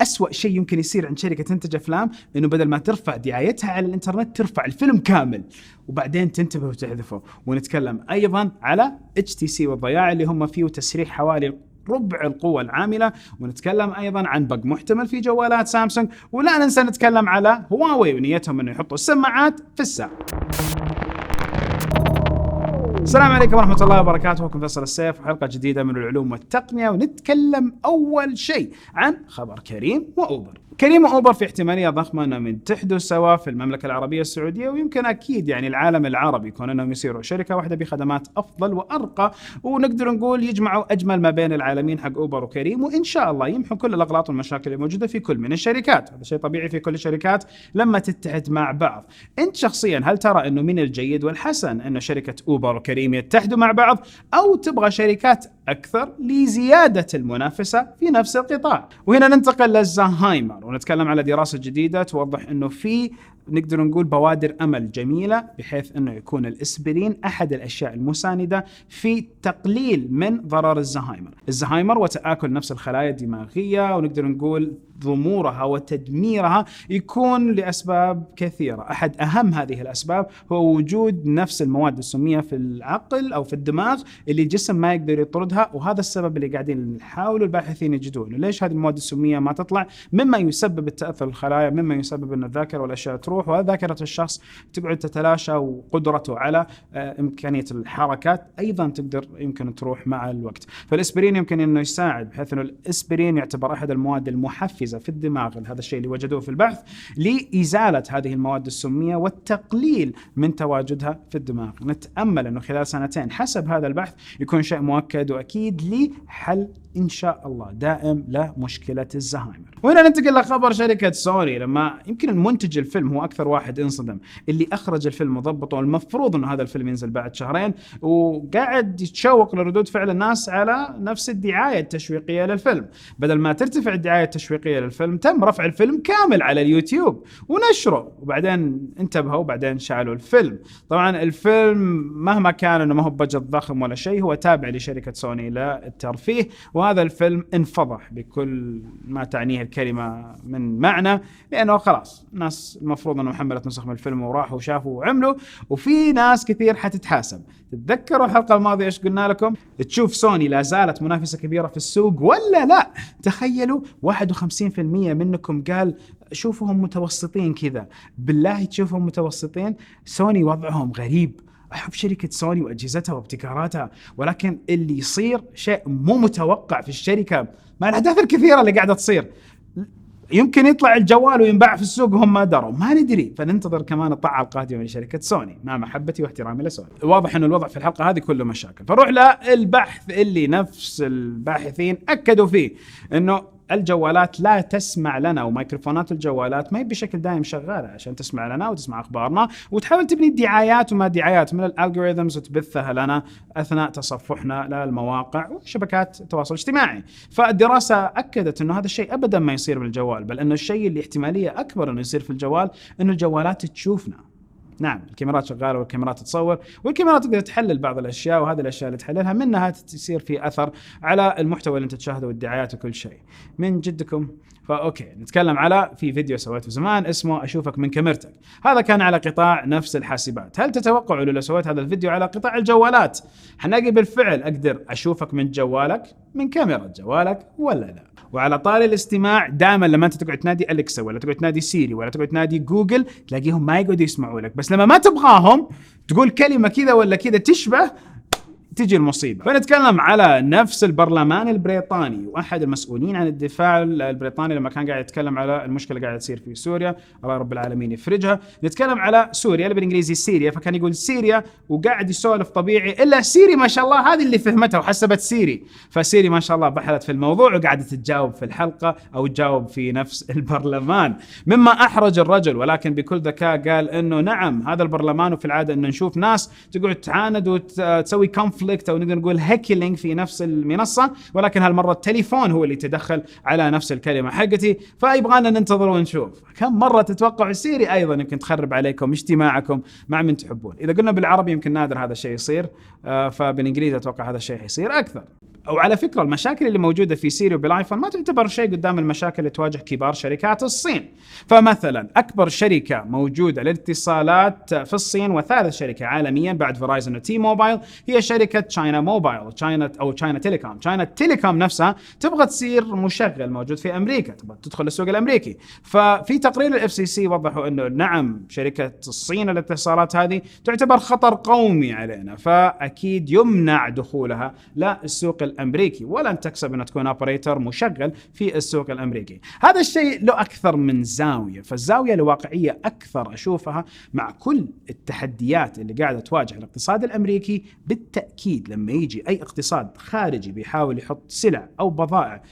أسوأ شيء يمكن يصير عند شركة تنتج أفلام إنه بدل ما ترفع دعايتها على الإنترنت ترفع الفيلم كامل وبعدين تنتبه وتحذفه. ونتكلم أيضا على HTC والضياع اللي هم فيه تسريح حوالي ربع القوة العاملة. ونتكلم أيضا عن بق محتمل في جوالات سامسونج. ولا ننسى نتكلم على هواوي ونيتهم أنه يحطوا السماعات في الساعة. السلام عليكم ورحمة الله وبركاته. أخوكم فيصل السيف وحلقة جديدة من العلوم والتقنية. ونتكلم أول شيء عن خبر كريم وأوبر. كريم وأوبر في احتمالية ضخمة أنهم يتحدوا سوا في المملكة العربية السعودية، ويمكن أكيد يعني العالم العربي يكون أنهم يصيروا شركة واحدة بخدمات أفضل وأرقى، ونقدر نقول يجمعوا أجمل ما بين العالمين حق أوبر وكريم، وإن شاء الله يمحوا كل الأغلاط والمشاكل الموجودة في كل من الشركات. هذا شيء طبيعي في كل الشركات لما تتحد مع بعض. أنت شخصيا هل ترى أنه من الجيد والحسن أنه شركة أوبر وكريم يتحدوا مع بعض، أو تبغى شركات أكثر لزيادة المنافسة في نفس القطاع؟ وهنا ننتقل للزهايمر ونتكلم على دراسة جديدة توضح أنه في نقدر نقول بوادر أمل جميلة، بحيث أنه يكون الإسبرين أحد الأشياء المساندة في تقليل من ضرر الزهايمر وتآكل نفس الخلايا الدماغية، ونقدر نقول ضمورها وتدميرها يكون لأسباب كثيرة. أحد أهم هذه الأسباب هو وجود نفس المواد السمية في العقل أو في الدماغ اللي الجسم ما يقدر يطردها، وهذا السبب اللي قاعدين نحاول الباحثين يجدون ليش هذه المواد السمية ما تطلع، مما يسبب التأثر الخلايا، مما يسبب أن الذاكرة والأشياء تروح، وذاكرة الشخص تقعد تتلاشى، وقدرته على إمكانية الحركات أيضا يمكن تروح مع الوقت. فالإسبرين يمكن أنه يساعد، بحيث أنه الإسبرين يعتبر أحد المواد المحفزة في الدماغ، هذا الشيء اللي وجدوه في البحث لإزالة هذه المواد السمية والتقليل من تواجدها في الدماغ. نتأمل أنه خلال 2 حسب هذا البحث يكون شيء مؤكد وأكيد لحل إن شاء الله دائم لمشكلة الزهايمر. وهنا ننتقل لخبر شركة سوني، لما يمكن المنتج الفيلم هو أكثر واحد انصدم، اللي أخرج الفيلم وضبطه، المفروض أنه هذا الفيلم ينزل بعد 2 شهر، وقاعد يتشوق لردود فعل الناس على نفس الدعاية التشويقية للفيلم. بدل ما ترتفع الدعاية التشويقية للفيلم تم رفع الفيلم كامل على اليوتيوب ونشره، وبعدين انتبهوا وبعدين شالوا الفيلم. طبعا الفيلم مهما كان انه ما هو بجد ضخم ولا شيء، هو تابع لشركة سوني للترفيه، وهذا الفيلم انفضح بكل ما تعنيه الكلمة من معنى، لأنه خلاص الناس المفروض أنه حملت نسخ من الفيلم وراحوا وشافوا وعملوا، وفي ناس كثير حتتحاسب. تتذكروا الحلقة الماضية إيش قلنا لكم؟ تشوف سوني لا زالت منافسة كبيرة في السوق ولا لا؟ تخيلوا 51% منكم قال شوفهم متوسطين كذا. بالله تشوفهم متوسطين؟ سوني وضعهم غريب. أحب شركة سوني وأجهزتها وابتكاراتها، ولكن اللي يصير شيء مو متوقع في الشركة مع الأحداث الكثيرة اللي قاعدة تصير. يمكن يطلع الجوال وينباع في السوق وهم ما دروا، ما ندري. فننتظر كمان الطاعة القادمة لشركة سوني مع محبتي واحترامي لسوني. واضح أن الوضع في الحلقة هذه كله مشاكل. فروح للبحث اللي نفس الباحثين أكدوا فيه أنه الجوالات لا تسمع لنا، وميكروفونات الجوالات ما هي بشكل دائم شغالة عشان تسمع لنا وتسمع أخبارنا وتحاول تبني دعايات وما دعايات من الالجوريثمز وتبثها لنا أثناء تصفحنا للمواقع وشبكات التواصل الاجتماعي. فالدراسة أكدت أنه هذا الشيء أبدا ما يصير بالجوال، بل أنه الشيء اللي احتمالية أكبر أنه يصير في الجوال أنه الجوالات تشوفنا. نعم، الكاميرات شغالة والكاميرات تصور والكاميرات تقدر تحلل بعض الأشياء، وهذه الأشياء اللي تحللها منها تصير في أثر على المحتوى اللي أنت تشاهده والدعايات وكل شيء من جدكم. فأوكي، نتكلم على في فيديو سويته زمان اسمه أشوفك من كاميرتك. هذا كان على قطاع نفس الحاسبات. هل تتوقعوا لو سويت هذا الفيديو على قطاع الجوالات حنلاقي بالفعل أقدر أشوفك من جوالك من كاميرا جوالك ولا لا؟ وعلى طاري الاستماع، دائما لما انت تقعد تنادي أليكسا ولا تقعد تنادي سيري ولا تقعد تنادي جوجل تلاقيهم ما يقعدوا يسمعوا لك، بس لما ما تبغاهم تقول كلمة كذا ولا كذا تشبه تجي المصيبة. فنتكلم على نفس البرلمان البريطاني، وأحد المسؤولين عن الدفاع البريطاني لما كان قاعد يتكلم على المشكلة قاعدة تصير في سوريا، الله رب العالمين يفرجها. نتكلم على سوريا اللي بالإنجليزي سيريا، فكان يقول سيريا وقاعد يسولف طبيعي، إلا سيري ما شاء الله هذه اللي فهمتها وحسبت سيري. فسيري ما شاء الله بحثت في الموضوع وقاعدة تجاوب في الحلقة أو تجاوب في نفس البرلمان، مما أحرج الرجل، ولكن بكل ذكاء قال إنه نعم هذا البرلمان، وفي العادة إنه نشوف ناس تقعد تعاند وتسوي كونفليكت كونفليكت او نقدر نقول هاكلينج في نفس المنصه، ولكن هالمره التليفون هو اللي تدخل على نفس الكلمه حقتي. فيبغانا ننتظر ونشوف كم مره تتوقع سيري ايضا يمكن تخرب عليكم اجتماعكم مع من تحبون. اذا قلنا بالعربي يمكن نادر هذا الشيء يصير، فبالانجليزي اتوقع هذا الشيء حيصير اكثر. او على فكره المشاكل اللي موجوده في سيري وبالايفون ما تعتبر شيء قدام المشاكل اللي تواجه كبار شركات الصين. فمثلا اكبر شركه موجوده للاتصالات في الصين وثالث شركه عالميا بعد فرايزن وتي موبايل هي شركه تشاينا موبايل، تشاينا تيليكوم. تشاينا تيليكوم نفسها تبغى تصير مشغل موجود في امريكا، تبغى تدخل السوق الامريكي. ففي تقرير الاف سي سي وضحوا انه نعم شركه الصين الاتصالات هذه تعتبر خطر قومي علينا، فاكيد يمنع دخولها للسوق الامريكي، ولن تكسب ان تكون اوبريتور مشغل في السوق الامريكي. هذا الشيء له اكثر من زاويه، فالزاويه الواقعيه اكثر اشوفها مع كل التحديات اللي قاعده تواجه الاقتصاد الامريكي. بالتاكيد لما يجي اي اقتصاد خارجي بيحاول يحط سلع او بضائع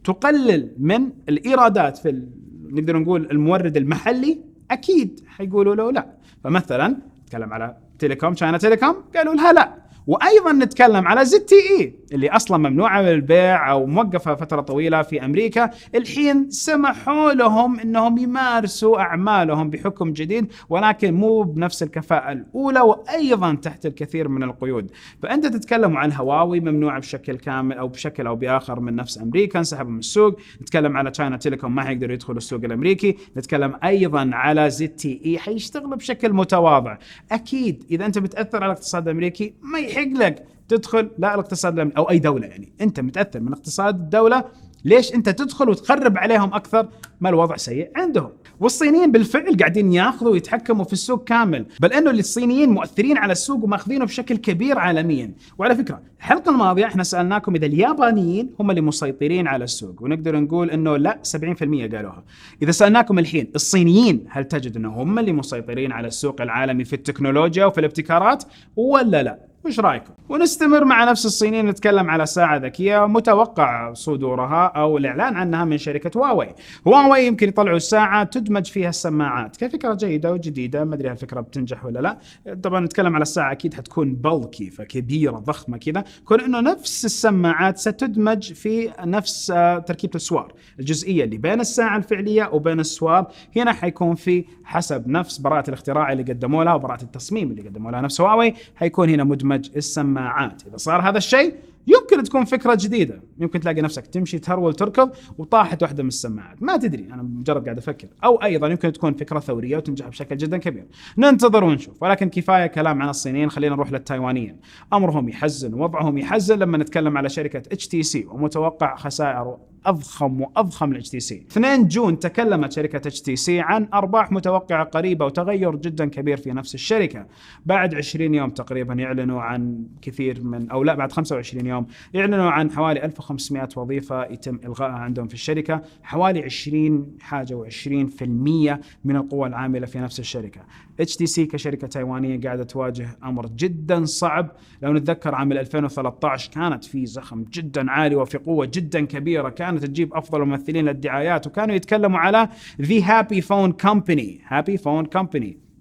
تقلل من الايرادات في نقدر نقول المورد المحلي، اكيد حيقولوا له لا. فمثلا نتكلم على تيليكوم، تشاينا تيليكوم قالوا لها لا. وايضا نتكلم على ZTE اللي اصلا ممنوعه من البيع او موقفه فتره طويله في امريكا، الحين سمحوا لهم انهم يمارسوا اعمالهم بحكم جديد، ولكن مو بنفس الكفاءه الاولى، وايضا تحت الكثير من القيود. فانت تتكلم عن هواوي ممنوعه بشكل كامل او بشكل او باخر من نفس امريكا، انسحبوا من السوق. نتكلم على تشاينا تيليكوم ما حيقدروا يدخلوا السوق الامريكي. نتكلم ايضا على ZTE حيشتغل بشكل متواضع. اكيد اذا انت بتاثر على الاقتصاد الامريكي ما يحق لك تدخل لا الاقتصاد او اي دوله، يعني انت متاثر من اقتصاد الدوله، ليش انت تدخل وتخرب عليهم اكثر ما الوضع سيء عندهم؟ والصينيين بالفعل قاعدين ياخذوا ويتحكموا في السوق كامل، بل انه الصينيين مؤثرين على السوق وماخذينه بشكل كبير عالميا. وعلى فكره الحلقه الماضيه احنا سالناكم اذا اليابانيين هم اللي مسيطرين على السوق، ونقدر نقول انه لا 70% قالوها. اذا سالناكم الحين الصينيين هل تجد انه هم اللي مسيطرين على السوق العالمي في التكنولوجيا وفي الابتكارات ولا لا؟ وش رايكم؟ ونستمر مع نفس الصينيين، نتكلم على ساعة ذكية متوقع صدورها أو الإعلان عنها من شركة هواوي. هواوي يمكن يطلعوا ساعة تدمج فيها السماعات كفكرة جيدة وجديدة، ما أدري هالفكرة بتنجح ولا لا. طبعا نتكلم على الساعة أكيد حتكون بلكي فكبيرة ضخمة كذا، كون إنه نفس السماعات ستدمج في نفس تركيبة السوار، الجزئية اللي بين الساعة الفعلية وبين السوار هنا حيكون في حسب نفس براءة الاختراع اللي قدموا لها وبراءة التصميم اللي قدموا لها نفس هواوي، حيكون هنا مدمج السماعات. إذا صار هذا الشيء يمكن تكون فكرة جديدة، يمكن تلاقي نفسك تمشي تهرول تركض وطاحت واحدة من السماعات، ما تدري، أنا مجرد قاعد أفكر. أو أيضا يمكن تكون فكرة ثورية وتنجح بشكل جدا كبير. ننتظر ونشوف. ولكن كفاية كلام عن الصينيين، خلينا نروح للتايوانيين. أمرهم يحزن ووضعهم يحزن لما نتكلم على شركة HTC ومتوقع خسائر أضخم وأضخم ل HTC. 2 جون تكلمت شركة HTC عن أرباح متوقعة قريبة وتغير جدا كبير في نفس الشركة. بعد 20 يوم تقريبا يعلنوا عن كثير من، أو لا بعد 25 يوم يعلنوا عن حوالي 1500 وظيفة يتم إلغائها عندهم في الشركة، حوالي 20% من القوى العاملة في نفس الشركة. HTC كشركة تايوانية قاعدة تواجه أمر جدا صعب. لو نتذكر عام 2013 كانت في زخم جدا عالي وفي قوة جدا كبيرة، كانت تجيب أفضل ممثلين للدعايات، وكانوا يتكلموا على The Happy Phone Company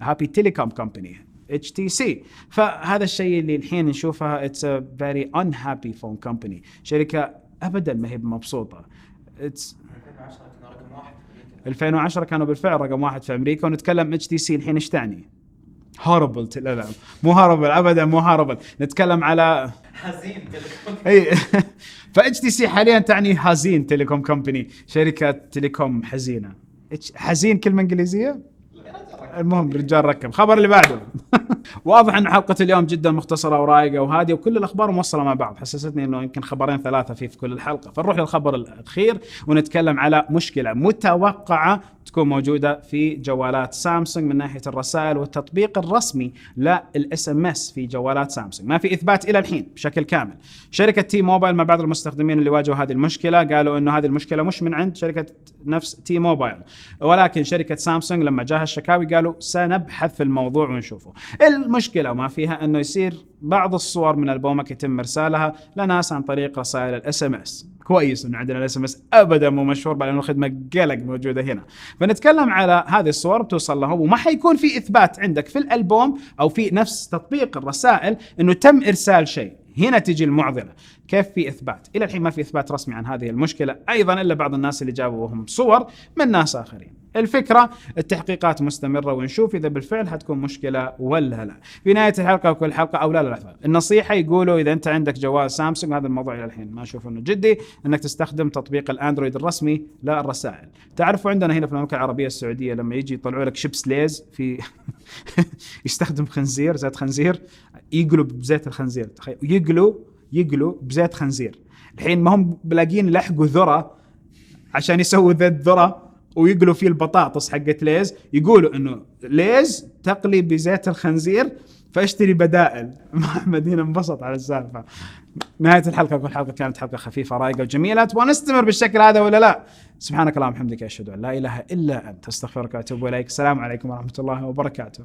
Happy Telecom Company HTC. فهذا الشيء اللي الحين نشوفها it's a very unhappy phone company، شركة أبدا ما هي مبسوطة. 2010 كانوا بالفعل رقم 1 في أمريكا. ونتكلم HTC الحين إيش تعني؟ هوربل، لا مو هوربل أبدا، مو هوربل، نتكلم على حزين تيليكوم. اي فHTC حاليا تعني هازين تيليكوم كومباني، شركة تيليكوم حزينة. حزين كلمة إنجليزية؟ المهم رجال ركب. خبر اللي بعده. واضح ان حلقة اليوم جدا مختصرة ورايقة وهادية، وكل الاخبار موصلة مع بعض، حسستني انه يمكن خبرين 3 في كل الحلقة. فنروح للخبر الاخير ونتكلم على مشكلة متوقعة تكون موجودة في جوالات سامسونج من ناحية الرسائل والتطبيق الرسمي للSMS في جوالات سامسونج. ما في إثبات إلى الحين بشكل كامل. شركة تي موبايل مع بعض المستخدمين اللي واجهوا هذه المشكلة قالوا إنه هذه المشكلة مش من عند شركة نفس تي موبايل، ولكن شركة سامسونج لما جاها الشكاوي قالوا سنبحث في الموضوع ونشوفه. المشكلة ما فيها إنه يصير بعض الصور من ألبومك يتم إرسالها لناس عن طريق رسائل الSMS. كويس إنه عندنا الSMS أبدا مو مشهور، بل إنه الخدمة قلق موجودة هنا. فنتكلم على هذه الصور بتوصل لهم، وما حيكون في إثبات عندك في الألبوم أو في نفس تطبيق الرسائل إنه تم إرسال شيء. هنا تجي المعضلة، كيف في إثبات؟ إلى الحين ما في إثبات رسمي عن هذه المشكلة أيضا، إلا بعض الناس اللي جابوا وهم صور من ناس آخرين. الفكرة التحقيقات مستمرة ونشوف إذا بالفعل هتكون مشكلة ولا لا. في نهاية الحلقة وكل حلقة أو لا لحظة، النصيحة يقولوا إذا أنت عندك جوال سامسونج، هذا الموضوع إلى الحين ما أشوف إنه جدي، إنك تستخدم تطبيق الأندرويد الرسمي للرسائل. تعرفوا عندنا هنا في المملكة العربية السعودية لما يجي يطلعوا لك شيبس ليز في يستخدم خنزير، زيت خنزير، يقلوا بزيت الخنزير، تخيل يقلوا بزيت خنزير. الحين ما هم بلاقين لحقوا ذرة عشان يسووا ذات ذرة ويقلوا فيه البطاطس حقت ليز، يقولوا انه ليز تقلي بزيت الخنزير فاشتري بدائل. محمد هنا انبسط على السالفة. نهاية الحلقة، كل حلقة كانت حلقة خفيفة رايقة وجميلة، ونستمر بالشكل هذا ولا لا؟ سبحانك اللهم وبحمدك، أشهد أن لا إله إلا أنت، أستغفرك وأتوب إليك. السلام عليكم ورحمة الله وبركاته.